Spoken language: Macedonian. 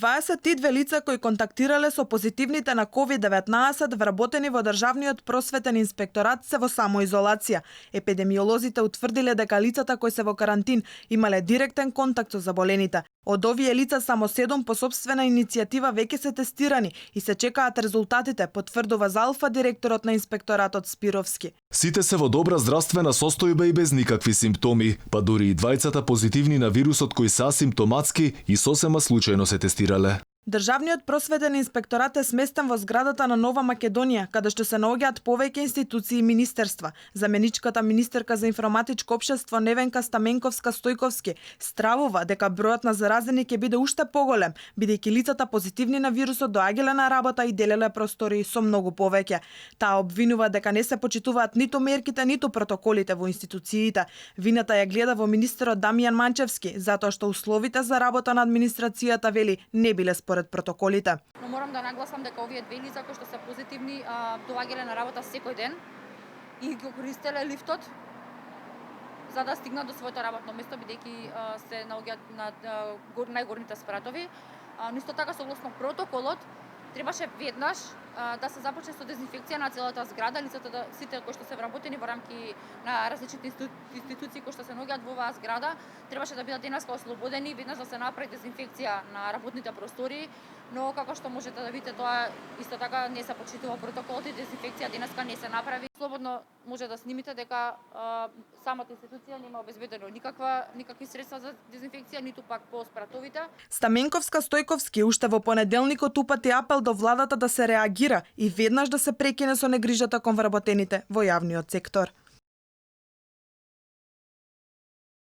22 лица кои контактирале со позитивните на COVID-19 вработени во Државниот просветен инспекторат се во самоизолација. Епидемиолозите утврдиле дека лицата кои се во карантин имале директен контакт со заболените. Од овие лица само 7 по сопствена иницијатива веќе се тестирани и се чекаат резултатите, потврдува за Алфа директорот на инспекторатот Спировски. Сите се во добра здравствена состојба и без никакви симптоми, па дури и двајцата позитивни на вирусот кои се асимптоматски и сосема случајно се тестирале. Државниот просветен инспекторат е сместен во зградата на Нова Македонија, каде што се наоѓаат повеќе институции и министерства. Заменичката министерка за информатичко општество Невенка Стаменковска-Стојковски стравува дека бројот на заразени ќе биде уште поголем, бидејќи лицата позитивни на вирусот доаѓале на работа и делеле простори со многу повеќе. Таа обвинува дека не се почитуваат ниту мерките, ниту протоколите во институциите. Вината ја гледа во министерот Дамјан Манчевски, затоа што условите за работа на администрацијата, вели, не биле според протоколите. Но морам да нагласам дека овие две лица кои што се позитивни доаѓале на работа секој ден и го користеле лифтот за да стигнат до своето работно место, бидејќи се наоѓаат на најгорните спратови. Но исто така согласно протоколот требаше веднаш да се започне со дезинфекција на целата зграда, лицата сите кои што се вработени во рамки на различните институции кои што се наоѓаат во оваа зграда, требаше да бидат денеска ослободени, веднаш да се направи дезинфекција на работните простори, но како што можете да видите, тоа исто така не се почитува протоколот и дезинфекција денеска не се направи. Слободно може да снимите дека самата институција нема обезбедено никакви средства за дезинфекција, ниту пак по спратовите. Стаменковска-Стојковски уште во понеделникот упати апел до владата да се реагира и веднаш да се прекине со негрижата кон вработените во јавниот сектор.